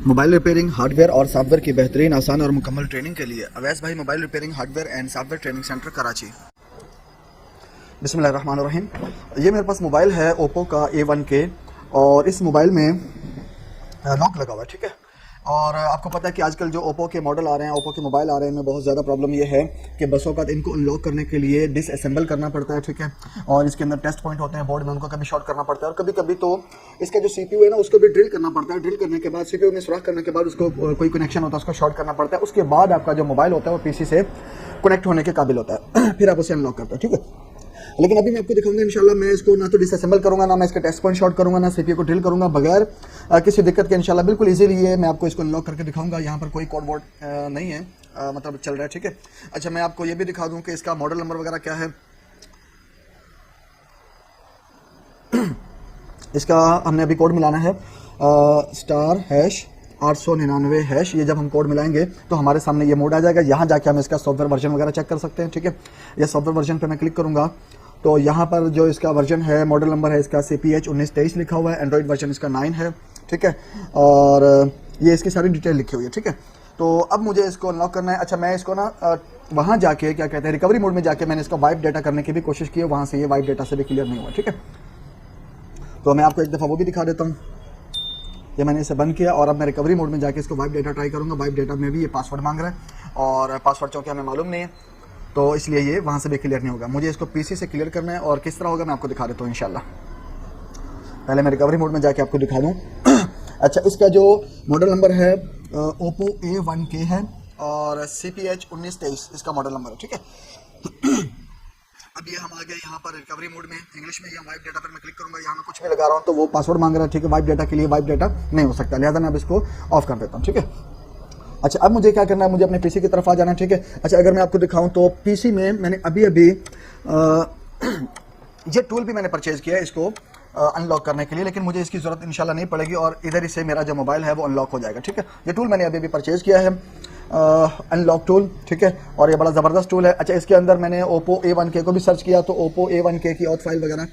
Mobile repairing hardware और software की बेहतरीन, आसान और मुकम्मल ट्रेनिंग के लिए अवैस भाई mobile repairing hardware and software training centre Karachi. बिस्मिल्लाहिर्रहमानिर्रहीम। ये मेरे पास मोबाइल है ओप्पो का A1K और इस मोबाइल में लॉक लगा हुआ है, ठीक है। और आपको पता है कि आजकल जो ओप्पो के मॉडल आ रहे हैं, ओप्पो के मोबाइल आ रहे हैं, इनमें बहुत ज़्यादा प्रॉब्लम ये है कि बसों का इनको अनलॉक करने के लिए डिसअसेंबल करना पड़ता है, ठीक है। और इसके अंदर टेस्ट पॉइंट होते हैं बोर्ड में, उनको कभी शॉर्ट करना पड़ता है और कभी कभी तो इसका जो CPU है ना उसको भी ड्रिल करना पड़ता है। ड्रिल करने के बाद CPU में सुराख करने के बाद उसको कोई कनेक्शन होता है, उसको शॉर्ट करना पड़ता है। उसके बाद आपका जो मोबाइल होता है वो PC से कनेक्ट होने के काबिल होता है फिर आप उसे अनलॉक करते हैं, ठीक है। लेकिन अभी मैं आपको दिखाऊंगा इंशाल्लाह। मैं इसको ना तो डिसअसेंबल करूंगा, ना मैं इसका टेस्ट पॉइंट शॉर्ट करूंगा, ना CPU को ड्रिल करूंगा, बगैर किसी दिक्कत के इंशाल्लाह बिल्कुल इजीली ये मैं आपको इसको अनलॉक करके दिखाऊंगा। यहाँ पर कोई कोड वर्ड नहीं है, मतलब चल रहा है, ठीक है। अच्छा, मैं आपको ये भी दिखा दूँ कि इसका मॉडल नंबर वगैरह क्या है। इसका हमने अभी कोड मिलाना है *#899#। ये जब हम कोड मिलाएंगे तो हमारे सामने ये मोड आ जाएगा। यहाँ जाके हम इसका सॉफ्टवेयर वर्जन वगैरह चेक कर सकते हैं, ठीक है। ये सॉफ्टवेयर वर्जन पे मैं क्लिक करूँगा तो यहाँ पर जो इसका वर्जन है, मॉडल नंबर है इसका CPH1923 लिखा हुआ है। एंड्रॉइड वर्जन इसका 9 है, ठीक है। और ये इसकी सारी डिटेल लिखी हुई है, ठीक है। तो अब मुझे इसको अनलॉक करना है। अच्छा, मैं इसको ना वहाँ जाके क्या कहते हैं रिकवरी मोड में जाके मैंने इसका वाइप डेटा करने की भी कोशिश की है, वहाँ से ये वाइप डेटा से भी क्लियर नहीं हुआ, ठीक है। तो मैं आपको एक दफ़ा वो भी दिखा देता हूँ। ये मैंने इसे बंद किया और अब मैं रिकवरी मोड में जाके इसको वाइप डेटा ट्राई करूँगा। वाइप डेटा में भी ये पासवर्ड मांग रहा है और पासवर्ड चूँकि हमें मालूम नहीं है तो इसलिए ये वहाँ से भी क्लियर नहीं होगा। मुझे इसको PC से क्लियर करना है और किस तरह होगा मैं आपको दिखा देता हूँ इंशाल्लाह। पहले मैं रिकवरी मोड में जाके आपको दिखा दूँ। अच्छा, इसका जो मॉडल नंबर है ओप्पो A1K है और CPH1923 इसका मॉडल नंबर है, ठीक है। अब ये हम आ गए यहाँ पर रिकवरी मोड में, इंग्लिश में। यहाँ वाइप डेटा पर मैं क्लिक करूँगा, यहाँ मैं कुछ भी लगा रहा हूँ तो वो पासवर्ड मांग रहा है, ठीक है। वाइप डेटा के लिए वाइप डेटा नहीं हो सकता, लिहाजा मैं अब इसको ऑफ कर देता हूँ, ठीक है। अच्छा, अब मुझे क्या करना है, मुझे अपने PC की तरफ आ जाना है, ठीक है। अच्छा, अगर मैं आपको दिखाऊं तो PC में मैंने अभी ये टूल भी मैंने परचेज किया है इसको अनलॉक करने के लिए, लेकिन मुझे इसकी ज़रूरत इंशाल्लाह नहीं पड़ेगी और इधर से मेरा जो मोबाइल है वो अनलॉक हो जाएगा, ठीक है। ये टूल मैंने अभी परचेज किया है, अनलॉक टूल, ठीक है। और ये बड़ा ज़बरदस्त टूल है। अच्छा, इसके अंदर मैंने ओप्पो A1K को भी सर्च किया तो ओप्पो A1K की ऑथ फाइल वगैरह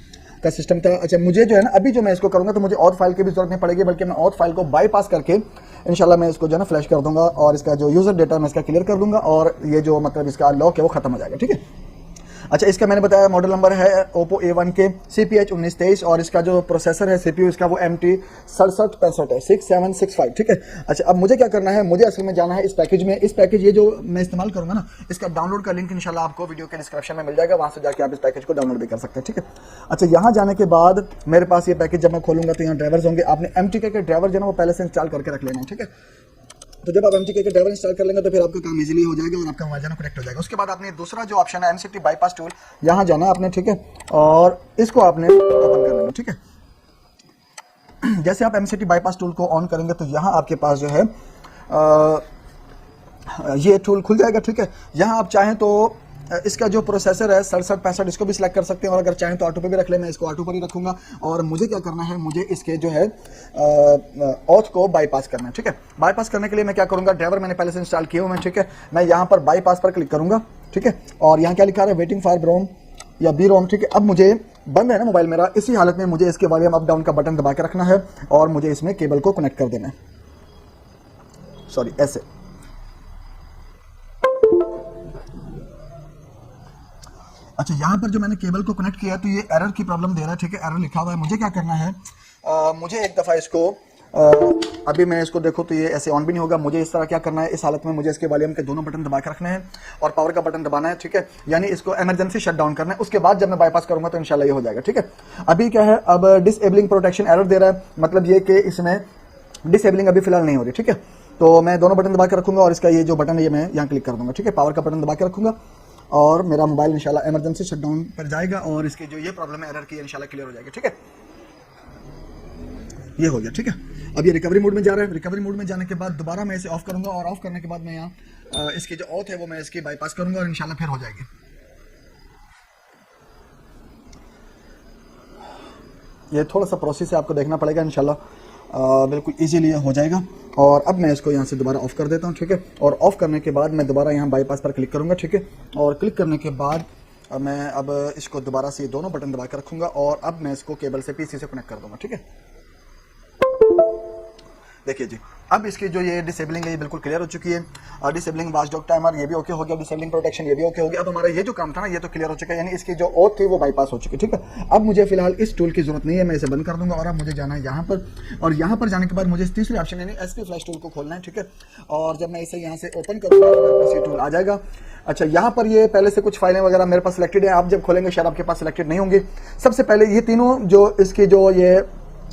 का सिस्टम था। अच्छा, मुझे जो है ना अभी जो मैं इसको करूँगा तो मुझे ऑथ फाइल की भी जरूरत नहीं पड़ेगी, बल्कि मैं ऑथ फाइल को बाईपास करके इंशाल्लाह मैं इसको जो है ना फ्लैश कर दूंगा और इसका जो यूज़र डेटा मैं इसका क्लियर कर दूंगा और ये जो मतलब इसका लॉक है वो खत्म हो जाएगा, ठीक है। अच्छा, इसका मैंने बताया मॉडल नंबर है ओप्पो A1K CPH1923 और इसका जो प्रोसेसर है CPU इसका वो MT6765 है, 6765, ठीक है। अच्छा, अब मुझे क्या करना है, मुझे असल में जाना है इस पैकेज में। इस पैकेज ये जो मैं इस्तेमाल करूंगा ना, इसका डाउनलोड का लिंक इंशाल्लाह आपको वीडियो के डिस्क्रिप्शन में मिल जाएगा, वहां से जाके आप इस पैकेज को डाउनलोड भी कर सकते हैं, ठीक है। अच्छा, यहाँ जाने के बाद मेरे पास ये पैकेज जब मैं खोलूंगा तो यहाँ ड्राइवर्स होंगे। आपने MTK के ड्राइवर जो है वो पहले से इंस्टॉल करके रख लेना है, ठीक है। तो जब आप MTK के ड्राइवर इंस्टॉल कर लेंगे तो फिर आपका काम इजीली हो जाएगा और आपका मोबाइल जाना कनेक्ट हो जाएगा। उसके बाद आपने दूसरा जो ऑप्शन है MCT बाईपास टूल, यहाँ जाना है आपने, ठीक है। और इसको आपने ओपन कर लेना, ठीक है। जैसे आप MCT बाईपास टूल को ऑन करेंगे तो यहाँ आपके पास जो है ये टूल खुल जाएगा, ठीक है। यहाँ आप चाहें तो इसका जो प्रोसेसर है 6765 इसको भी सिलेक्ट कर सकते हैं और अगर चाहें तो ऑटो पे भी रख लें। मैं इसको ऑटो पर ही रखूंगा और मुझे क्या करना है, मुझे इसके जो है ऑथ को बाईपास करना है, ठीक है। बाईपास करने के लिए मैं क्या करूंगा, ड्राइवर मैंने पहले से इंस्टॉल किया हुआ है, ठीक है। मैं यहाँ पर बाईपास पर क्लिक करूंगा, ठीक है। और यहाँ क्या लिखा है, वेटिंग फॉर रोम या बी रोम, ठीक है। अब मुझे बंद है ना मोबाइल मेरा, इसी हालत में मुझे इसके वॉल्यूम अप डाउन का बटन दबा के रखना है और मुझे इसमें केबल को कनेक्ट कर देना है, सॉरी ऐसे। अच्छा, यहाँ पर जो मैंने केबल को कनेक्ट किया है तो ये एरर की प्रॉब्लम दे रहा है, ठीक है। एरर लिखा हुआ है। मुझे क्या करना है, मुझे एक दफ़ा इसको अभी मैं इसको देखो तो ये ऐसे ऑन भी नहीं होगा। मुझे इस तरह क्या करना है, इस हालत में मुझे इसके वॉल्यूम के दोनों बटन दबा के रखने हैं और पावर का बटन दबाना है, ठीक है। यानी इसको इमरजेंसी शट डाउन करना है। उसके बाद जब मैं बाईपास करूंगा तो इंशाल्लाह ये हो जाएगा, ठीक है। अभी क्या है, अब डिसेबलिंग प्रोटेक्शन एरर दे रहा है, मतलब ये कि इसमें डिसेबलिंग अभी फिलहाल नहीं हो रही, ठीक है। तो मैं दोनों बटन दबा के रखूंगा और इसका ये जो बटन है ये मैं यहाँ क्लिक कर दूंगा, ठीक है। पावर का बटन दबा के रखूंगा और मेरा मोबाइल इंशाल्लाह इमरजेंसी शटडाउन पर जाएगा और इसकी जो ये प्रॉब्लम है एरर की इंशाल्लाह क्लियर हो जाएगी, ठीक है। ये हो गया, ठीक है। अब ये रिकवरी मोड में जा रहा है। रिकवरी मोड में जाने के बाद दोबारा मैं इसे ऑफ करूंगा और ऑफ करने के बाद मैं यहाँ इसकी जो ऑथ है वो मैं इसकी बाईपास करूंगा और इंशाल्लाह फिर हो जाएगी। ये थोड़ा सा प्रोसेस है, आपको देखना पड़ेगा, इंशाल्लाह बिल्कुल इजीली हो जाएगा। और अब मैं इसको यहाँ से दोबारा ऑफ कर देता हूँ, ठीक है। और ऑफ करने के बाद मैं दोबारा यहाँ बाईपास पर क्लिक करूँगा, ठीक है। और क्लिक करने के बाद मैं अब इसको दोबारा से दोनों बटन दबा कर रखूँगा और अब मैं इसको केबल से PC से कनेक्ट कर दूँगा, ठीक है। देखिए जी, अब इसकी जो ये डिसेबलिंग है ये बिल्कुल क्लियर हो चुकी है। डिसेबलिंग वॉचडॉग टाइमर ये भी ओके हो गया, डिसेबलिंग प्रोटेक्शन ये भी ओके हो गया। अब हमारा ये जो काम था ना ये तो क्लियर हो चुका है, यानी इसकी जो ओथ थी वो बाईपास हो चुकी है, ठीक है। अब मुझे फिलहाल इस टूल की जरूरत नहीं है, मैं इसे बंद कर दूंगा और अब मुझे जाना है यहाँ पर, और यहाँ पर जाने के बाद मुझे तीसरे ऑप्शन यानी एसपी फ्लैश टूल को खोलना है, ठीक है। और जब मैं इसे यहाँ से ओपन करूँगा तो मेरे पास ये टूल आ जाएगा। अच्छा, यहाँ पर ये पहले से कुछ फाइलें वगैरह मेरे पास सिलेक्टेड है, आप जब खोलेंगे शायद आपके पास सिलेक्टेड नहीं होंगी। सबसे पहले ये तीनों जो इसके जो ये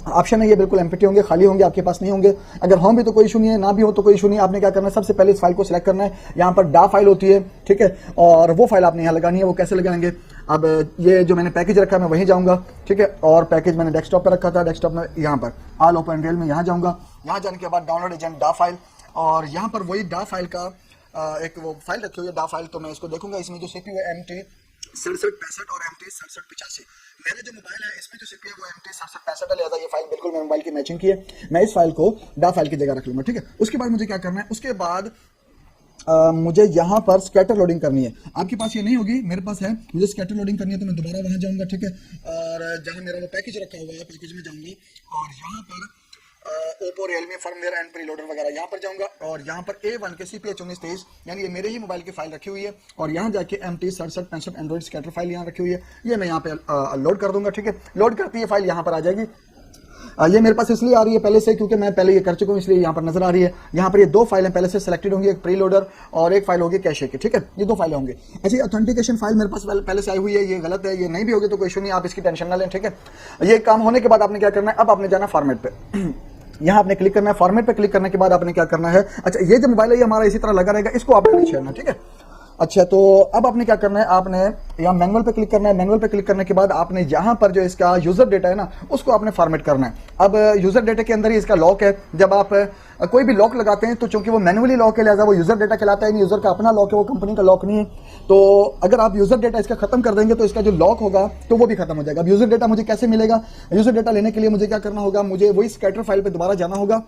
ऑप्शन है ये बिल्कुल एम्प्टी होंगे, खाली होंगे, आपके पास नहीं होंगे। अगर हों भी तो कोई इशू नहीं है, ना भी हो तो कोई इशू नहीं है। आपने क्या करना है, सबसे पहले इस फाइल को सिलेक्ट करना है। यहाँ पर डा फाइल होती है, ठीक है, और वो फाइल आपने यहाँ लगानी है। वो कैसे लगाएंगे, अब ये जो मैंने पैकेज रखा है मैं वहीं जाऊँगा, ठीक है। और पैकेज मैंने डेस्कटॉप पर रखा था, डेस्कटॉप में यहाँ पर ऑल ओपन रियल में यहाँ जाऊँगा। यहाँ जाने के बाद डाउनलोड एजेंट डा फाइल, और यहाँ पर वही डा फाइल का एक वो फाइल रखी हुई है डा फाइल, तो मैं इसको देखूंगा। इसमें जो सीपीयू है MT 6765 और MT 6785। मेरा जो मोबाइल है इसमें जो सीपीयू है वो MT 6765 है, लिहाजा ये फाइल बिल्कुल मेरे मोबाइल की मैचिंग की है। मैं इस फाइल को डा फाइल की जगह रख लूंगा, ठीक है। उसके बाद मुझे क्या करना है, उसके बाद मुझे यहाँ पर स्कैटर लोडिंग करनी है। आपके पास ये नहीं होगी, मेरे पास है। मुझे स्कैटर लोडिंग करनी है तो मैं दोबारा वहाँ जाऊँगा, ठीक है। और जहाँ मेरा वो पैकेज रखा हुआ है पैकेज में जाऊँगी और यहाँ पर Oppo Realme firmware and preloader वगैरह यहाँ पर जाऊंगा और यहाँ पर A1 के CPH 1923 यानी ये मेरे ही मोबाइल की फाइल रखी हुई है, और यहाँ जाके MT 6765 एंड्रॉइड स्कैटर फाइल यहाँ रखी हुई है, ये मैं यहाँ पे लोड कर दूंगा, ठीक है। लोड करती है फाइल यहाँ पर आ जाएगी। ये मेरे पास इसलिए आ रही है पहले से क्योंकि मैं पहले ये कर चुका हूँ, इसलिए यहाँ पर नजर आ रही है। यहाँ पर ये दो फाइलें पहले से सिलेक्टेड होंगी, एक प्रीलोडर और एक फाइल होगी कैशे की, ठीक है। ये दो फाइलें होंगी। अच्छा, ऑथेंटिकेशन फाइल मेरे पास पहले से आई हुई है, ये गलत है, ये नहीं भी होगी तो कोई इशू नहीं, आप इसकी टेंशन ना लें, ठीक है। ये काम होने के बाद आपने क्या करना है, अब आपने जाना फॉर्मेट पे। यहाँ आपने क्लिक करना है, फॉर्मेट पे क्लिक करने के बाद आपने क्या करना है, अच्छा ये जो मोबाइल है ये हमारा इसी तरह लगा रहेगा, इसको आपने नहीं छेड़ना, ठीक है। अच्छा, तो अब आपने क्या करना है, आपने यहाँ मैनुअल पे क्लिक करना है। मैनुअल पे क्लिक करने के बाद आपने यहाँ पर जो इसका यूजर डेटा है ना उसको आपने फॉर्मेट करना है। अब यूजर डेटा के अंदर ही इसका लॉक है। जब आप कोई भी लॉक लगाते हैं तो चूंकि वो मैनुअली लॉक है लिहाजा वो यूजर डेटा कहलाता है, यूजर का अपना लॉक है, वो कंपनी का लॉक नहीं है। तो अगर आप यूजर डेटा इसका खत्म कर देंगे तो इसका जो लॉक होगा तो वो भी खत्म हो जाएगा। अब यूजर डेटा मुझे कैसे मिलेगा, यूजर डेटा लेने के लिए मुझे क्या करना होगा, मुझे वही स्कैटर फाइल पर दोबारा जाना होगा।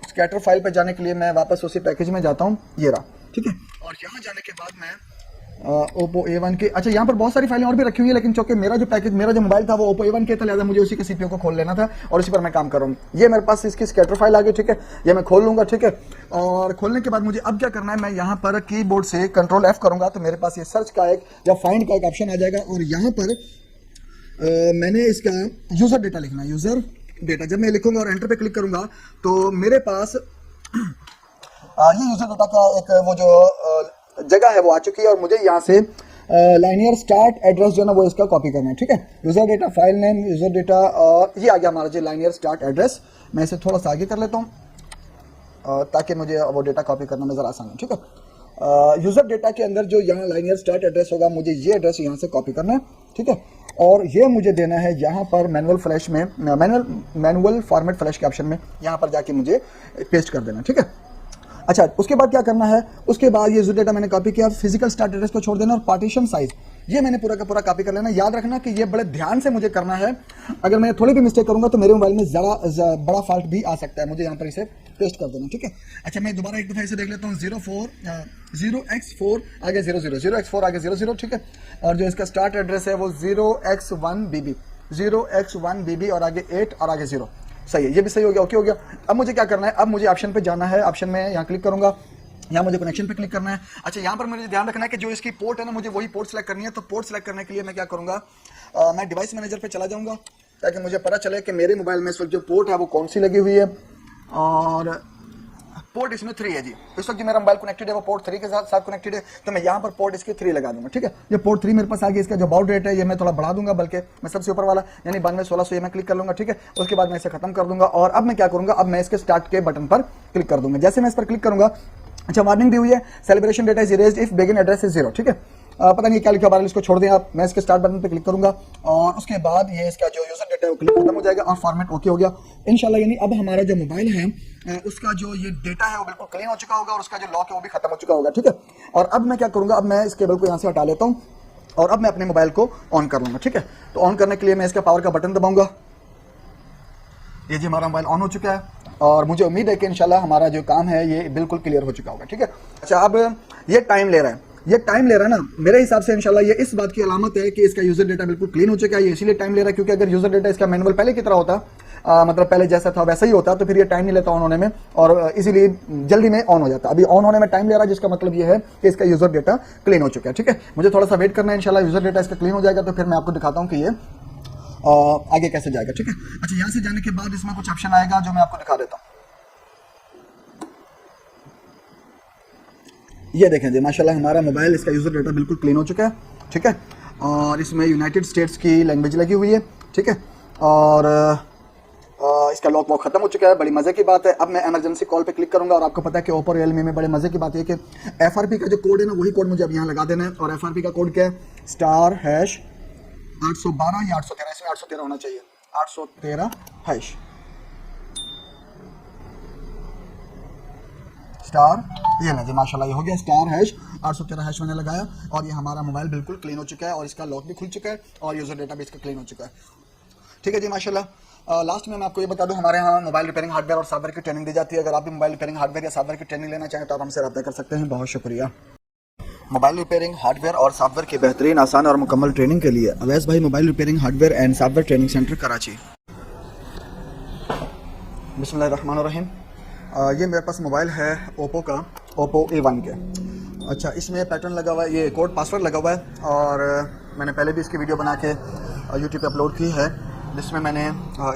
स्कैटर फाइल पे जाने के लिए मैं वापस उसी पैकेज में जाता हूँ, ये रहा, ठीक है। और यहाँ जाने के बाद मैं ओप्पो A1 के, अच्छा यहाँ पर बहुत सारी फाइलें और भी रखी हुई है, लेकिन चूंकि मेरा जो पैकेज मेरा जो मोबाइल था वो ओप्पो A1 के था, लिहाजा मुझे उसी के सीपीयू को खोल लेना था और उसी पर मैं काम कर रहा हूँ। ये मेरे पास इसकी स्कैटर फाइल आ गई, ठीक है, ये मैं खोल लूंगा, ठीक है। और खोलने के बाद मुझे अब क्या करना है, मैं यहाँ पर कीबोर्ड से Ctrl F करूंगा तो मेरे पास ये सर्च का एक या फाइंड का एक ऑप्शन आ जाएगा, और यहाँ पर मैंने इसका यूजर डेटा लिखना है, यूजर डेटा। जब मैं लिखूंगा और एंटर पे क्लिक करूंगा तो मेरे पास ये यूजर डेटा का एक वो जो जगह है वो आ चुकी है, और मुझे यहाँ से लाइनियर स्टार्ट एड्रेस जो है ना वो इसका कॉपी करना है, ठीक है। User data, file name, user data, और ये आ गया हमारा जो लाइनियर स्टार्ट एड्रेस। मैं इसे थोड़ा सा आगे कर लेता हूँ ताकि मुझे वो डेटा कॉपी करने में ज़रा आसान हो, ठीक है। यूजर डेटा के अंदर जो यहाँ लाइनियर स्टार्ट एड्रेस होगा मुझे ये एड्रेस यहाँ से कॉपी करना है, ठीक है। और ये मुझे देना है यहाँ पर मैनुअल फ्लैश में, मैनुअल फॉर्मेट फ्लैश के ऑप्शन में, यहाँ पर जाके मुझे पेस्ट कर देना, ठीक है। अच्छा, उसके बाद क्या करना है, उसके बाद ये यूजर डेटा मैंने कॉपी किया, फिजिकल स्टार्ट एड्रेस को छोड़ देना और पार्टीशन साइज ये मैंने पूरा का पूरा कॉपी कर लेना। याद रखना कि ये बड़े ध्यान से मुझे करना है, अगर मैं थोड़ी भी मिस्टेक करूंगा तो मेरे मोबाइल में जरा बड़ा फॉल्ट भी आ सकता है। मुझे यहाँ पर इसे पेस्ट कर देना, ठीक है। अच्छा, मैं दोबारा एक दफा इसे देख लेता हूँ, 0x4 आगे 00, 0x4 आगे 00, ठीक है। और जो इसका स्टार्ट एड्रेस है वो 0x1BB और आगे 8 और आगे 0, सही है, ये भी सही हो गया, ओके हो गया। अब मुझे क्या करना है, अब मुझे ऑप्शन पे जाना है, ऑप्शन में यहाँ क्लिक करूंगा, यहाँ मुझे कनेक्शन पे क्लिक करना है। अच्छा, यहाँ पर मुझे ध्यान रखना है कि जो इसकी पोर्ट है ना मुझे वही पोर्ट सेलेक्ट करनी है। तो पोर्ट सेलेक्ट करने के लिए मैं क्या करूंगा, मैं डिवाइस मैनेजर पे चला जाऊंगा ताकि मुझे पता चले कि मेरे मोबाइल में इस वक्त जो पोर्ट है वो कौन सी लगी हुई है, और पोर्ट इसमें 3 है जी। इस वक्त जो मेरा मोबाइल कनेक्टेड है वो पोर्ट 3 के साथ कनेक्टेड है, तो मैं यहाँ पर पोर्ट इसके 3 लगा दूंगा, ठीक है। ये पोर्ट 3 मेरे पास आ गया। इसका जो बाउड रेट है ये मैं थोड़ा बढ़ा दूंगा, बल्कि मैं सबसे ऊपर वाला यानी 921600 ये मैं क्लिक कर लूंगा, ठीक है। उसके बाद मैं इसे खत्म कर दूंगा, और अब मैं क्या करूंगा, अब मैं इसके स्टार्ट के बटन पर क्लिक कर दूंगा। जैसे मैं इस पर क्लिक करूंगा, अच्छा वार्निंग दी हुई है, celebration data is erased if begin address is 0, ठीक है। पता नहीं क्या लिखा, बार इसको छोड़ दें आप। मैं इसके स्टार्ट बटन पे क्लिक करूंगा और उसके बाद ये इसका जो यूजर डेटा है वो क्लिक खत्म हो जाएगा और फॉर्मेट ओके हो गया इंशाल्लाह। यानी अब हमारा जो मोबाइल है उसका जो ये डेटा है वो बिल्कुल क्लीन हो चुका होगा और उसका जो लॉक है वो भी खत्म हो चुका होगा, ठीक है। और अब मैं क्या करूंगा, अब मैं इस केबल को यहाँ से हटा लेता हूँ और अब मैं अपने मोबाइल को ऑन कर लूंगा, ठीक है। तो ऑन करने के लिए मैं इसका पावर का बटन दबाऊंगा। ये जी हमारा मोबाइल ऑन हो चुका है और मुझे उम्मीद है कि इंशाल्लाह हमारा जो काम है ये बिल्कुल क्लियर हो चुका होगा, ठीक है। अच्छा, अब ये टाइम ले रहा है, ये टाइम ले रहा है ना, मेरे हिसाब से इंशाल्लाह ये इस बात की अलामत है कि इसका यूजर डेटा बिल्कुल क्लीन हो चुका है। ये इसीलिए टाइम ले रहा है क्योंकि अगर यूजर डेटा इसका मैनुअल पहले की तरह होता मतलब पहले जैसा था वैसा ही होता, तो फिर ये टाइम नहीं लेता ऑन होने में और इसीलिए जल्दी में ऑन हो जाता है। अभी ऑन होने में टाइम ले रहा है, जिसका मतलब ये है कि इसका यूजर डेटा क्लीन हो चुका है। ठीक है, मुझे थोड़ा सा वेट करना है, इंशाल्लाह यूजर डेटा इसका क्लीन हो जाएगा तो फिर मैं आपको दिखाता हूँ कि ये आगे कैसे जाएगा। ठीक है, अच्छा यहाँ से जाने के बाद इसमें कुछ ऑप्शन आएगा जो मैं आपको दिखा देता हूँ। ये देखें जी, माशाल्लाह हमारा मोबाइल, इसका यूजर डेटा बिल्कुल क्लीन हो चुका है। ठीक है, और इसमें यूनाइटेड स्टेट्स की लैंग्वेज लगी हुई है। ठीक है, और इसका लॉक वॉक खत्म हो चुका है, बड़ी मजे की बात है। अब मैं इमरजेंसी कॉल पे क्लिक करूंगा और आपको पता है कि ओप्पो रियलमी में बड़े मजे की बात है कि FRP का जो कोड है ना, वही कोड मुझे अब यहाँ लगा देना है। और FRP का कोड क्या है? *#812 या 813, इसमें 813 होना चाहिए, 813#। ये ना जी, माशाल्लाह ये हो गया, *813# मैंने लगाया और ये हमारा मोबाइल बिल्कुल क्लीन हो चुका है और इसका लॉक भी खुल चुका है और यूजर डेटा भी इसका क्लीन हो चुका है। ठीक है जी, माशाल्लाह। लास्ट में मैं आपको ये बता दूं, हमारे यहाँ मोबाइल रिपेयरिंग हार्डवेयर और सॉफ्टवेयर की ट्रेनिंग दी जाती है। अगर आप भी मोबाइल रिपेयरिंग हार्डवेयर या सॉफ्टवेयर की ट्रेनिंग लेना चाहें तो आप हमसे रब्ता कर सकते हैं। बहुत शुक्रिया। मोबाइल रिपेयरिंग हार्डवेयर और सॉफ्टवेयर की बेहतरीन, आसान और मुकम्मल ट्रेनिंग के लिए अवैस भाई mobile repairing hardware and software training centre, Karachi. बिस्मिल्लाहिर्रहमानिर्रहीम। ये मेरे पास मोबाइल है ओप्पो का, ओप्पो A1 के। अच्छा, इसमें पैटर्न लगा हुआ है, ये कोड पासवर्ड लगा हुआ है और मैंने पहले भी इसकी वीडियो बना के यूट्यूब पे अपलोड की है, जिसमें मैंने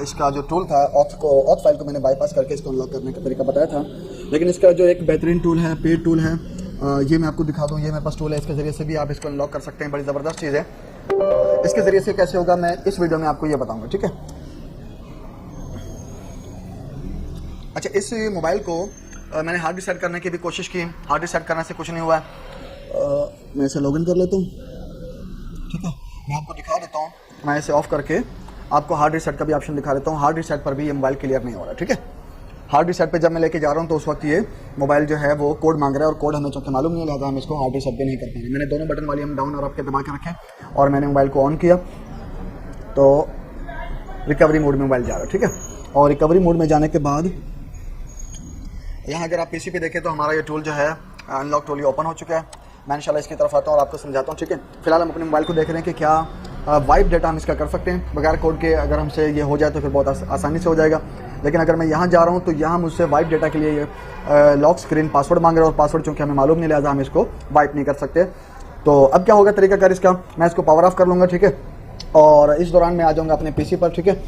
इसका जो टूल था ऑथ फाइल को मैंने बाईपास करके इसको अनलॉक करने का तरीका बताया था। लेकिन इसका जो एक बेहतरीन टूल है, पेड टूल है, ये मैं आपको दिखा दूँ। ये मेरे पास टूल है, इसके ज़रिए से भी आप इसको अनलॉक कर सकते हैं। बड़ी ज़बरदस्त चीज़ है। इसके ज़रिए से कैसे होगा मैं इस वीडियो में आपको ये बताऊँगा। ठीक है, अच्छा, इस मोबाइल को मैंने हार्ड रीसेट करने की भी कोशिश की, हार्ड रीसेट करने से कुछ नहीं हुआ है। मैं इसे लॉगिन कर लेता हूँ। ठीक है, मैं आपको दिखा देता हूँ, मैं इसे ऑफ करके आपको हार्ड रीसेट का भी ऑप्शन दिखा देता हूँ। हार्ड रीसेट पर भी ये मोबाइल क्लियर नहीं हो रहा है। ठीक है, हार्ड रीसेट पे जब मैं लेके जा रहा हूँ तो उस वक्त ये मोबाइल जो है वो कोड मांग रहा है और कोड हमें चूँकि मालूम नहीं लगा, हम इसको हार्ड रीसेट पे नहीं कर पाएंगे। मैंने दोनों बटन वाली हम डाउन और अप के दबा के रखे और मैंने मोबाइल को ऑन किया तो रिकवरी मोड में मोबाइल जा रहा है। ठीक है, और रिकवरी मोड में जाने के बाद यहाँ अगर आप पीसी पे देखें तो हमारा ये टूल जो है अनलॉक टूल ओपन हो चुका है। मैं इंशाल्लाह इसकी तरफ आता हूँ और आपको समझाता हूँ। ठीक है, फिलहाल हम अपने मोबाइल को देख रहे हैं कि क्या वाइप डेटा हम इसका कर सकते हैं बगैर कोड के। अगर हमसे ये हो जाए तो फिर बहुत आसानी से हो जाएगा। लेकिन अगर मैं यहाँ जा रहा हूँ तो यहाँ मुझसे वाइप डेटा के लिए ये लॉक स्क्रीन पासवर्ड मांग रहा है और पासवर्ड चूँकि हमें मालूम नहीं, लिहाजा हम इसको वाइप नहीं कर सकते। तो अब क्या होगा तरीकाकार इसका, मैं इसको पावर ऑफ कर लूँगा। ठीक है, और इस दौरान मैं आ जाऊँगा अपने पीसी पर। ठीक है,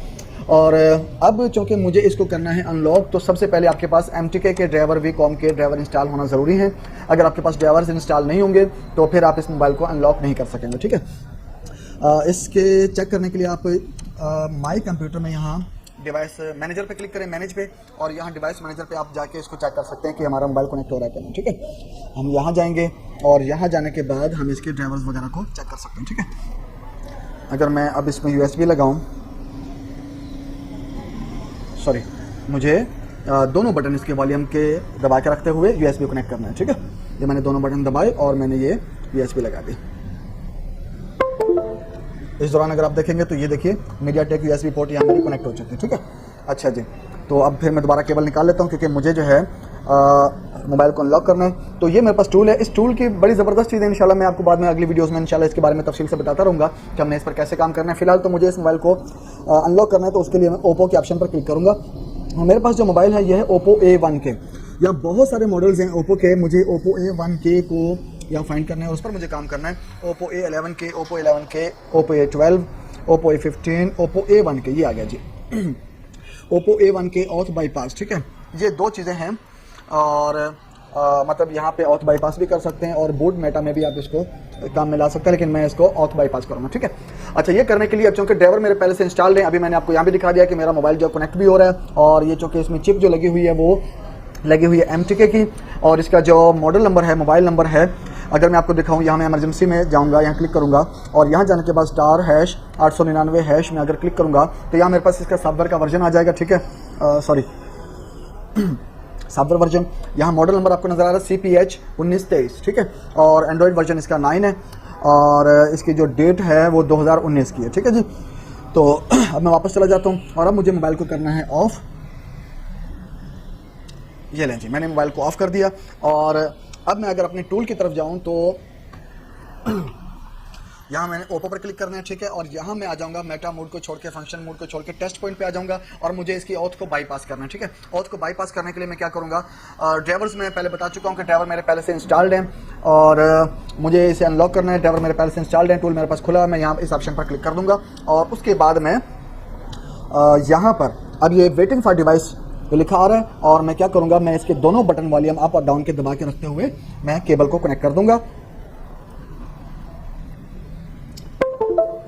और अब चूँकि मुझे इसको करना है अनलॉक, तो सबसे पहले आपके पास MTK के ड्राइवर, Vcom के ड्राइवर इंस्टॉल होना ज़रूरी है। अगर आपके पास ड्राइवर्स इंस्टॉल नहीं होंगे तो फिर आप इस मोबाइल को अनलॉक नहीं कर सकेंगे। ठीक है, इसके चेक करने के लिए आप माई कंप्यूटर में यहाँ डिवाइस मैनेजर पे क्लिक करें, मैनेज पे, और यहाँ डिवाइस मैनेजर पे आप जाके इसको चेक कर सकते हैं कि हमारा मोबाइल कनेक्ट हो रहा है क्या नहीं। ठीक है, हम यहाँ जाएंगे और यहाँ जाने के बाद हम इसके ड्राइवर्स वगैरह को चेक कर सकते हैं। ठीक है, अगर मैं अब इसमें USB लगाऊँ, सॉरी, मुझे दोनों बटन इसके वॉल्यूम के दबा के रखते हुए USB कनेक्ट करना है। ठीक है, ये मैंने दोनों बटन दबाए और मैंने ये USB लगा दी। इस दौरान अगर आप देखेंगे तो ये देखिए MediaTek USB पोर्ट यहाँ मेरी कनेक्ट हो चुकी है। ठीक है, अच्छा जी, तो अब फिर मैं दोबारा केबल निकाल लेता हूँ क्योंकि मुझे जो है मोबाइल को अनलॉक करना है। तो ये मेरे पास टूल है, इस टूल की बड़ी ज़बरदस्त चीज़ है। इंशाल्लाह मैं आपको बाद में अगली वीडियोस में इंशाल्लाह इसके बारे में तफसील से बताता रहूँगा कि हमने इस पर कैसे काम करना है। फिलहाल तो मुझे इस मोबाइल को अनलॉक करना है, तो उसके लिए मैं ओप्पो के ऑप्शन पर क्लिक करूँगा। मेरे पास जो मोबाइल है ये है ओप्पो A1 के, या बहुत सारे मॉडल्स हैं ओप्पो के। मुझे ओप्पो A1K को या फाइंड करना है, उस पर मुझे काम करना है। Oppo A11K, Oppo A11K, Oppo A12, Oppo A15, Oppo A1K, ये आ गया जी ओप्पो A1K ऑथ बाईपास। ठीक है, ये दो चीज़ें हैं और मतलब यहाँ पे ऑथ बाईपास भी कर सकते हैं और बूट मेटा में भी आप इसको काम में ला सकते हैं, लेकिन मैं इसको ऑथ बाईपास करूँगा। ठीक है, अच्छा, ये करने के लिए अब चूँकि ड्राइवर मेरे पहले से इंस्टॉल है, अभी मैंने आपको यहाँ भी दिखा दिया कि मेरा मोबाइल जो कनेक्ट भी हो रहा है और ये चूँकि इसमें चिप जो लगी हुई है वो लगी हुई है MTK की, और इसका जो मॉडल नंबर है, मोबाइल नंबर है, अगर मैं आपको दिखाऊं, यहाँ मैं इमरजेंसी में जाऊँगा, यहाँ क्लिक करूँगा और यहाँ जाने के बाद *899# में अगर क्लिक करूँगा तो यहाँ मेरे पास इसका सॉफ्टवेयर का वर्जन आ जाएगा। ठीक है, सॉरी सॉफ्टवेयर वर्जन, यहाँ मॉडल नंबर आपको नज़र आ रहा है CPH 1923। ठीक है, और एंड्रॉयड वर्जन इसका 9 है और इसकी जो डेट है वो 2019 की है। ठीक है जी, तो अब मैं वापस चला जाता हूँ और अब मुझे मोबाइल को करना है ऑफ। ये लें जी, मैंने मोबाइल को ऑफ कर दिया और अब मैं अगर अपने टूल की तरफ जाऊं तो यहाँ मैंने ओप्पो पर क्लिक करना है, ठीक है। और यहाँ मैं आ जाऊँगा मेटा मोड को छोड़ के, फंक्शन मोड को छोड़ के टेस्ट पॉइंट पे आ जाऊँगा और मुझे इसकी ऑथ को बाईपास करना है, ठीक है। ऑथ को बाईपास करने के लिए मैं क्या करूँगा, ड्राइवर्स मैं पहले बता चुका हूँ कि ड्राइवर मेरे पहले से इंस्टॉल्ड है और मुझे इसे अनलॉक करना है। ड्राइवर मेरे पहले से इंस्टॉल्ड है, टूल मेरे पास खुला है, मैं यहाँ इस ऑप्शन पर क्लिक कर दूँगा और उसके बाद मैं यहाँ पर अब ये वेटिंग फॉर डिवाइस लिखा आ रहा है और मैं क्या करूँगा, मैं इसके दोनों बटन वॉल्यूम अप और डाउन के दबा के रखते हुए मैं केबल को कनेक्ट कर दूँगा।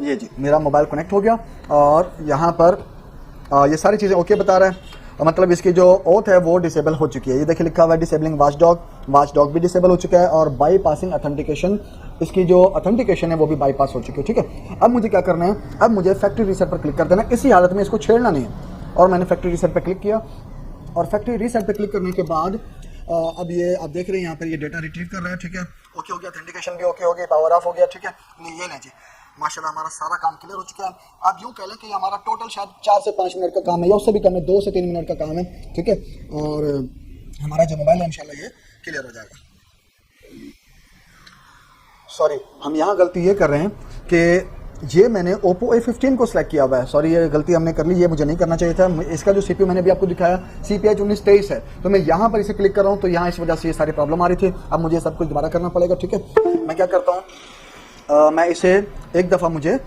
ये जी मेरा मोबाइल कनेक्ट हो गया और यहाँ पर ये सारी चीज़ें ओके बता रहा है, मतलब इसकी जो ओथ है वो डिसेबल हो चुकी है। ये देखिए लिखा हुआ है डिसेबलिंग वॉचडॉग भी डिसेबल हो चुका है और बाईपासिंग ऑथेंटिकेशन, इसकी जो ऑथेंटिकेशन है वो भी बाईपास हो चुकी है, ठीक है। अब मुझे क्या करना है, अब मुझे फैक्ट्री रीसेट पर क्लिक कर देना है। इसी हालत में इसको छेड़ना नहीं है और मैंने फैक्ट्री रीसेट पर क्लिक किया और फैक्ट्री रीसेट पर क्लिक करने के बाद अब ये आप देख रहे हैं यहाँ पर ये डेटा रिट्रीव कर रहा है, ठीक है। ओके हो गया, ऑथेंटिकेशन भी ओके हो गया, पावर ऑफ हो गया, ठीक है। ये नहीं जी, माशाल्लाह हमारा सारा काम क्लियर हो चुका है। आप यूँ कह लें कि हमारा टोटल शायद 4 से 5 मिनट का काम है या उससे भी कम है, 2 से 3 मिनट का काम है, ठीक है। और हमारा जो मोबाइल है इंशाल्लाह ये क्लियर हो जाएगा। सॉरी, हम यहाँ गलती ये कर रहे हैं कि ये मैंने Oppo A15 को सिलेक्ट किया हुआ है। सॉरी, ये गलती हमने कर ली, ये मुझे नहीं करना चाहिए था। इसका जो CPU मैंने भी आपको दिखाया CPI 1923 है, तो मैं यहाँ पर इसे क्लिक कर रहा हूँ तो यहाँ इस वजह से ये सारी प्रॉब्लम आ रही थी। अब मुझे सब कुछ दोबारा करना पड़ेगा, ठीक है। मैं क्या करता हूँ, मैं इसे एक दफ़ा मुझे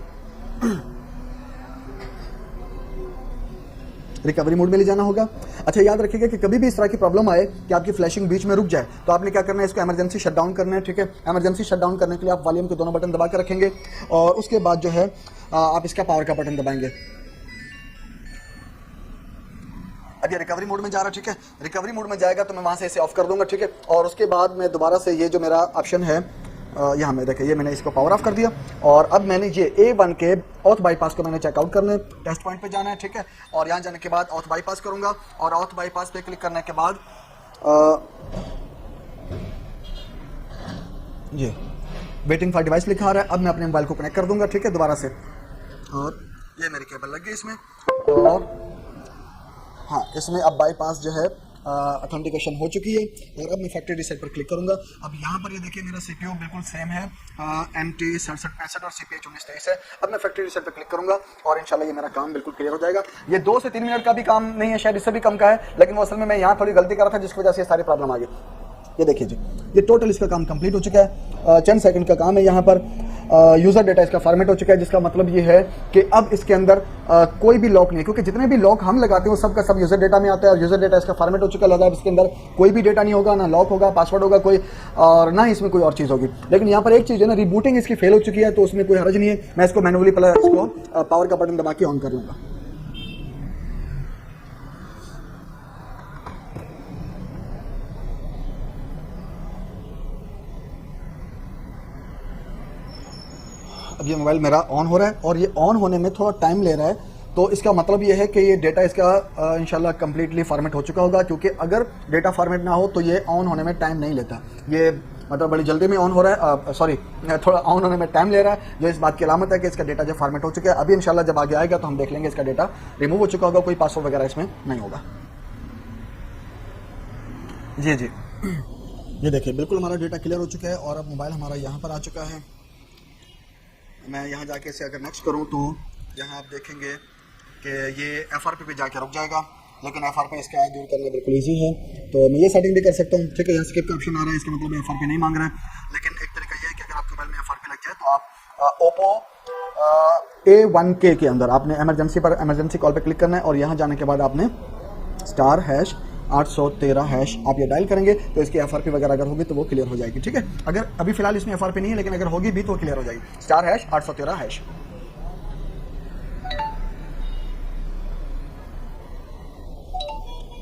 रिकवरी मोड में ले जाना होगा। अच्छा, याद रखिएगा कि कभी भी इस तरह की प्रॉब्लम आए कि आपकी फ्लैशिंग बीच में रुक जाए तो आपने क्या करना है, इसको इमरजेंसी शटडाउन करना है, ठीक है। इमरजेंसी शटडाउन करने के लिए आप वॉल्यूम के दोनों बटन दबा के रखेंगे और उसके बाद जो है आप इसका पावर का बटन दबाएंगे। अब ये रिकवरी मोड में जा रहा है, ठीक है। रिकवरी मोड में जाएगा तो मैं वहाँ से इसे ऑफ कर दूंगा, ठीक है। और उसके बाद मैं दोबारा से ये जो मेरा ऑप्शन है यहाँ में देखिए, ये मैंने इसको पावर ऑफ कर दिया और अब मैंने ये A1 के ऑथ बाईपास को मैंने चेकआउट करना है, टेस्ट पॉइंट पे जाना है, ठीक है। और यहाँ जाने के बाद ऑथ बाईपास करूँगा और ऑथ बाईपास पे क्लिक करने के बाद ये वेटिंग फॉर डिवाइस लिखा आ रहा है। अब मैं अपने मोबाइल को कनेक्ट कर दूंगा, ठीक है, दोबारा से। और ये मेरी केबल लग गई इसमें और हाँ, इसमें अब बाईपास जो है ऑथेंटिकेशन हो चुकी है और अब मैं फैक्ट्री रीसेट पर क्लिक करूंगा। अब यहाँ पर ये देखिए मेरा CPU बिल्कुल सेम है, MT 6765 और CPI 1923 है। अब मैं फैक्ट्री रीसेट पर क्लिक करूंगा और इंशाल्लाह ये मेरा काम बिल्कुल क्लियर हो जाएगा। ये 2 से 3 मिनट का भी काम नहीं है, शायद इससे भी कम का है, लेकिन वो असल में मैं यहाँ थोड़ी गलती कर रहा था जिसकी वजह से ये सारी प्रॉब्लम आ गई। ये देखिए जी, ये टोटल इसका काम कंप्लीट हो चुका है। 10 सेकंड का काम है। यहाँ पर यूज़र डेटा इसका फॉर्मेट हो चुका है, जिसका मतलब ये है कि अब इसके अंदर कोई भी लॉक नहीं है, क्योंकि जितने भी लॉक हम लगाते हैं वो सब का सब यूज़र डेटा में आता है और यूज़र डेटा इसका फॉर्मेट हो चुका है। लगा इसके अंदर कोई भी डेटा नहीं होगा, ना लॉक होगा, पासवर्ड होगा कोई, और ना ही इसमें कोई और चीज़ होगी। लेकिन यहाँ पर एक चीज़ है ना, रिबूटिंग इसकी फेल हो चुकी है, तो उसमें कोई हर्ज नहीं है। मैं इसको मैनुअली पहले इसको पावर का बटन दबा के ऑन कर लूँगा। अब ये मोबाइल मेरा ऑन हो रहा है और ये ऑन होने में थोड़ा टाइम ले रहा है, तो इसका मतलब ये है कि ये डेटा इसका इंशाल्लाह कम्प्लीटली फॉर्मेट हो चुका होगा, क्योंकि अगर डेटा फॉर्मेट ना हो तो ये ऑन होने में टाइम नहीं लेता। ये मतलब बड़ी जल्दी में ऑन हो रहा है, सॉरी थोड़ा ऑन होने में टाइम ले रहा है, जो इस बात की अलामत है कि इसका डेटा जो फॉर्मेट हो चुका है। अभी इंशाल्लाह जब आगे आएगा तो हम देख लेंगे इसका डेटा रिमूव हो चुका होगा, कोई पासवर्ड वगैरह इसमें नहीं होगा। जी जी, ये देखिए बिल्कुल हमारा डेटा क्लियर हो चुका है और अब मोबाइल हमारा यहाँ पर आ चुका है। मैं यहाँ जाके इसे अगर नेक्स्ट करूँ तो यहाँ आप देखेंगे कि ये FRP पे जाके रुक जाएगा, लेकिन FRP इसका दूर करना बिल्कुल इजी है, तो मैं ये सेटिंग भी कर सकता हूँ, ठीक है। यहाँ स्किप का ऑप्शन आ रहा है, इसका मतलब FRP नहीं मांग रहा है। लेकिन एक तरीका ये है कि अगर आपके मोबाइल में FRP लग जाए तो आप Oppo A1K के अंदर आपने इमरजेंसी कॉल पर क्लिक करना है और यहाँ जाने के बाद आपने *813# आप ये डायल करेंगे तो इसकी FRP वगैरह अगर होगी तो वो क्लियर हो जाएगी, ठीक है। अगर अभी फिलहाल इसमें FRP नहीं है, लेकिन अगर होगी भी तो क्लियर हो जाएगी, *813#।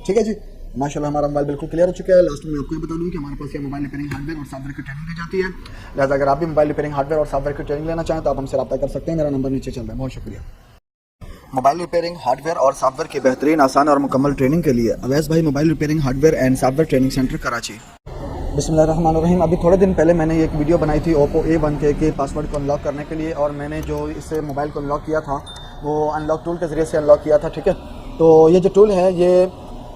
ठीक है जी, माशाल्लाह हमारा मोबाइल बिल्कुल क्लियर हो चुका है। लास्ट में मैं आपको ये बता दूं कि हमारे पास ये मोबाइल रिपेयरिंग हार्डवेयर और सॉफ्टवेयर की ट्रेनिंग दी जाती है, लिहाजा अगर आप भी मोबाइल रिपेयरिंग हार्डवेयर और सॉफ्टवेयर की ट्रेनिंग लेना चाहें तो आप हमसे रब्ता कर सकते हैं। मेरा नंबर नीचे चल रहा है। बहुत शुक्रिया। मोबाइल रिपेयरिंग हार्डवेयर और सॉफ्टवेयर की बेहतरीन, आसान और मुकम्मल ट्रेनिंग के लिए अवैस भाई mobile repairing hardware and software training centre Karachi. बिस्मिल्लाहिर्रहमानिर्रहीम। अभी थोड़े दिन पहले मैंने एक वीडियो बनाई थी Oppo A1K के पासवर्ड को अनलॉक करने के लिए, और मैंने जो इससे मोबाइल को अनलॉक किया था वो अनलॉक टूल के ज़रिए से अनलॉक किया था, ठीक है। तो ये जो टूल है ये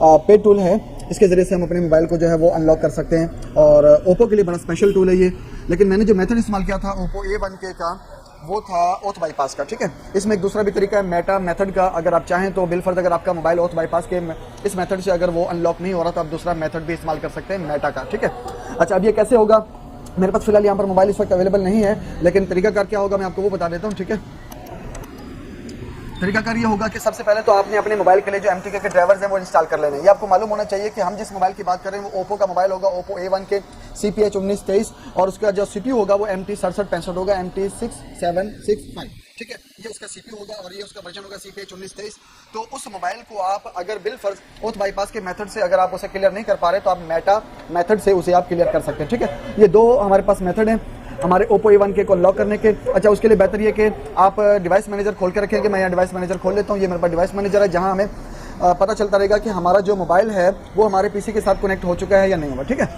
पेड टूल है, इसके ज़रिए से हम अपने मोबाइल को जो है वो अनलॉक कर सकते हैं और Oppo के लिए बड़ा स्पेशल टूल है ये। लेकिन मैंने जो मेथड इस्तेमाल किया था Oppo A1K का, वो था ओथ बाईपास का, ठीक है। इसमें एक दूसरा भी तरीका है मेटा मेथड का, अगर आप चाहें तो बिलफर्ज अगर आपका मोबाइल ओथ बाईपास के इस मेथड से अगर वो अनलॉक नहीं हो रहा तो आप दूसरा मेथड भी इस्तेमाल कर सकते हैं मेटा का, ठीक है। अच्छा, अब ये कैसे होगा, मेरे पास फिलहाल यहाँ पर मोबाइल इस वक्त अवेलेबल नहीं है, लेकिन तरीकाकार क्या होगा मैं आपको वो बता देता हूँ, ठीक है। तरीकाकार ये होगा कि सबसे पहले तो आपने अपने मोबाइल के लिए जो MTK के ड्राइवर्स हैं वो इंस्टॉल कर लेने हैं। ये आपको मालूम होना चाहिए कि हम जिस मोबाइल की बात कर रहे हैं वो ओप्पो का मोबाइल होगा, ओप्पो A1 के CPH 1923, और उसका जो CPU होगा वो MT6765 होगा, MT6765, ठीक है। ये उसका CPU होगा और ये उसका वर्जन होगा CPH 1923। तो उस मोबाइल को आप अगर बिलफर्ज ओथ बाईपास के मेथड से अगर आप उसे क्लियर नहीं कर पा रहे तो आप मेटा मेथड से उसे आप क्लियर कर सकते हैं, ठीक है। ये दो हमारे पास मेथड हैं हमारे ओप्पो A1 के को लॉक करने के। अच्छा, उसके लिए बेहतर ये कि आप डिवाइस मैनेजर खोल के रखेंगे। मैं यहाँ डिवाइस मैनेजर खोल लेता हूँ, ये मेरे पास डिवाइस मैनेजर है जहाँ हमें पता चलता रहेगा कि हमारा जो मोबाइल है वो हमारे PC के साथ कनेक्ट हो चुका है या नहीं हुआ, ठीक है।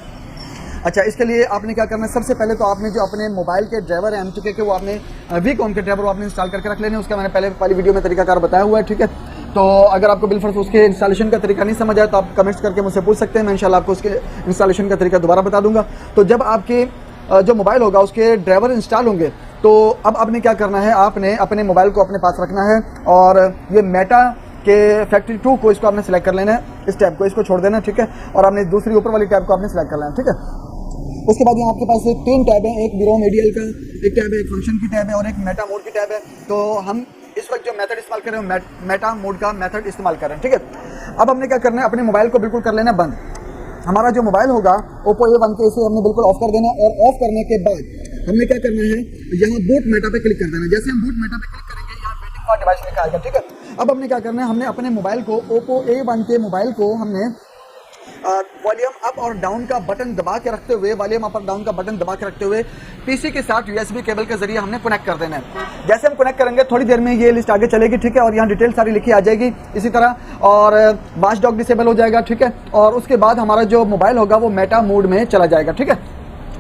अच्छा, इसके लिए आपने क्या करना है, सबसे पहले तो आपने जो अपने मोबाइल के ड्राइवर है MTK के वो आपने वीकॉम के ड्राइवर वो आपने इंस्टॉल करके रख लेने। उसका मैंने पहले वाली वीडियो में तरीकाकार बताया हुआ है, ठीक है। तो अगर आपको बिलफर्ज उसके इंस्टॉलेशन का तरीका नहीं समझ आया तो आप कमेंट्स करके मुझसे पूछ सकते हैं, मैं इंशाल्लाह आपको उसके इंस्टॉलेशन का तरीका दोबारा बता दूंगा। तो जब आपके जो मोबाइल होगा उसके ड्राइवर इंस्टॉल होंगे तो अब आपने क्या करना है, आपने अपने मोबाइल को अपने पास रखना है और ये मेटा के फैक्ट्री 2 को इसको आपने सेलेक्ट कर लेना है, इस टैब को इसको छोड़ देना है, ठीक है। और आपने दूसरी ऊपर वाली टैब को आपने सेलेक्ट कर लेना है, ठीक है। उसके बाद यहाँ आपके पास 3 टैब हैं, एक ब्यूरो मीडियल का एक टैब है, एक फंक्शन की टैब है और एक मेटा मोड की टैब है। तो हम इस वक्त जो मेथड इस्तेमाल कर रहे हैं मेटा मोड का मेथड इस्तेमाल कर रहे हैं, ठीक है। अब हमने क्या करना है, अपने मोबाइल को बिल्कुल कर लेना बंद। हमारा जो मोबाइल होगा ओप्पो A1 के, इसे हमने बिल्कुल ऑफ कर देना और ऑफ करने के बाद हमने क्या करना है, यहाँ बूट मेटा पे क्लिक कर देना। जैसे हम बूट मेटा पे क्लिक करेंगे यहाँ वेटिंग फॉर डिवाइस लिखा आएगा, ठीक है। अब हमने क्या करना है, हमने अपने मोबाइल को ओप्पो A1 के मोबाइल को हमने वॉल्यूम अप और डाउन का बटन दबा के रखते हुए वॉल्यूम अप और डाउन का बटन दबा के रखते हुए PC के साथ USB केबल के जरिए हमने कनेक्ट कर देना है। जैसे हम कनेक्ट करेंगे थोड़ी देर में ये लिस्ट आगे चलेगी, ठीक है। और यहाँ डिटेल सारी लिखी आ जाएगी इसी तरह, और वॉच डॉग डिसेबल हो जाएगा, ठीक है। और उसके बाद हमारा जो मोबाइल होगा वो मेटा मोड में चला जाएगा, ठीक है।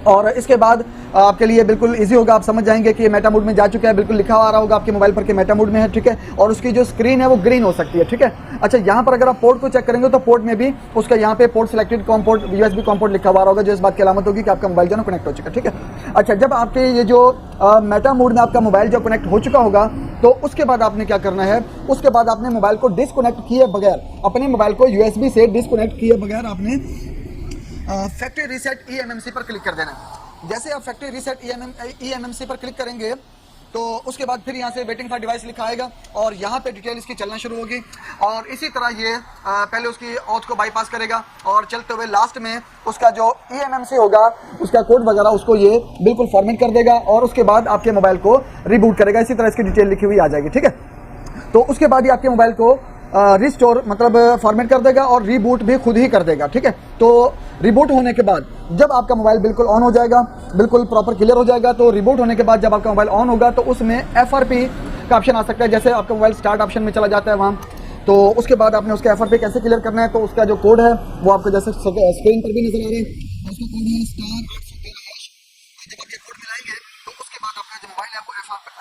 और इसके बाद आपके लिए बिल्कुल इजी होगा, आप समझ जाएंगे कि ये मेटा मोड में जा चुका है, बिल्कुल लिखा हुआ आ रहा होगा आपके मोबाइल पर कि मेटा मोड में है, ठीक है। और उसकी जो स्क्रीन है वो ग्रीन हो सकती है, ठीक है। अच्छा, यहाँ पर अगर आप पोर्ट को चेक करेंगे तो पोर्ट में भी उसका यहाँ पे port selected com port USB com port लिखा हुआ होगा, जो इस बात की अलामत होगी कि आपका मोबाइल जो है कनेक्ट हो चुका है, ठीक है। अच्छा, जब आपके ये जो मेटा मोड में आपका मोबाइल जो कनेक्ट हो चुका होगा तो उसके बाद आपने क्या करना है, उसके बाद आपने मोबाइल को डिस्कनेक्ट किए बगैर, अपने मोबाइल को USB से डिस्कनेक्ट किए बगैर आपने फैक्ट्री रीसेट eMMC पर क्लिक कर देना है। जैसे आप फैक्ट्री रीसेट eMMC पर क्लिक करेंगे तो उसके बाद फिर यहाँ से वेटिंग फॉर डिवाइस लिखा आएगा और यहाँ पे डिटेल इसकी चलना शुरू होगी। और इसी तरह ये पहले उसकी ऑथ को बाईपास करेगा और चलते हुए लास्ट में उसका जो eMMC होगा उसका कोड वगैरह उसको ये बिल्कुल फॉर्मेट कर देगा और उसके बाद आपके मोबाइल को रिबूट करेगा। इसी तरह इसकी डिटेल लिखी हुई आ जाएगी, ठीक है। तो उसके बाद ये आपके मोबाइल को रिस्टोर मतलब फॉर्मेट कर देगा और रीबूट भी खुद ही कर देगा, ठीक है। तो रिबूट होने के बाद जब आपका मोबाइल बिल्कुल ऑन हो जाएगा, बिल्कुल प्रॉपर क्लियर हो जाएगा, तो रिबूट होने के बाद जब आपका मोबाइल ऑन होगा तो उसमें FRP का ऑप्शन आ सकता है। जैसे आपका मोबाइल स्टार्ट ऑप्शन में चला जाता है वहाँ, तो उसके बाद आपने उसका FRP कैसे क्लियर करना है, तो उसका जो कोड है वो आपको जैसे स्क्रीन पर भी नजर आ रहा है, उसका कोड है *813#। जब आप ये कोड मिलाएंगे तो उसके बाद आपका जो मोबाइल है वो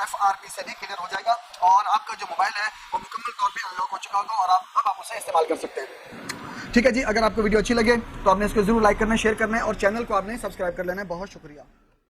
FRP से भी क्लियर हो जाएगा और आपका जो मोबाइल है वो मुकम्मल तौर पे अनलॉक हो चुका होगा और अब आप उसे इस्तेमाल कर सकते हैं, ठीक है जी। अगर आपको वीडियो अच्छी लगे तो आपने इसको जरूर लाइक करना है, शेयर करना है और चैनल को आपने सब्सक्राइब कर लेना है। बहुत शुक्रिया।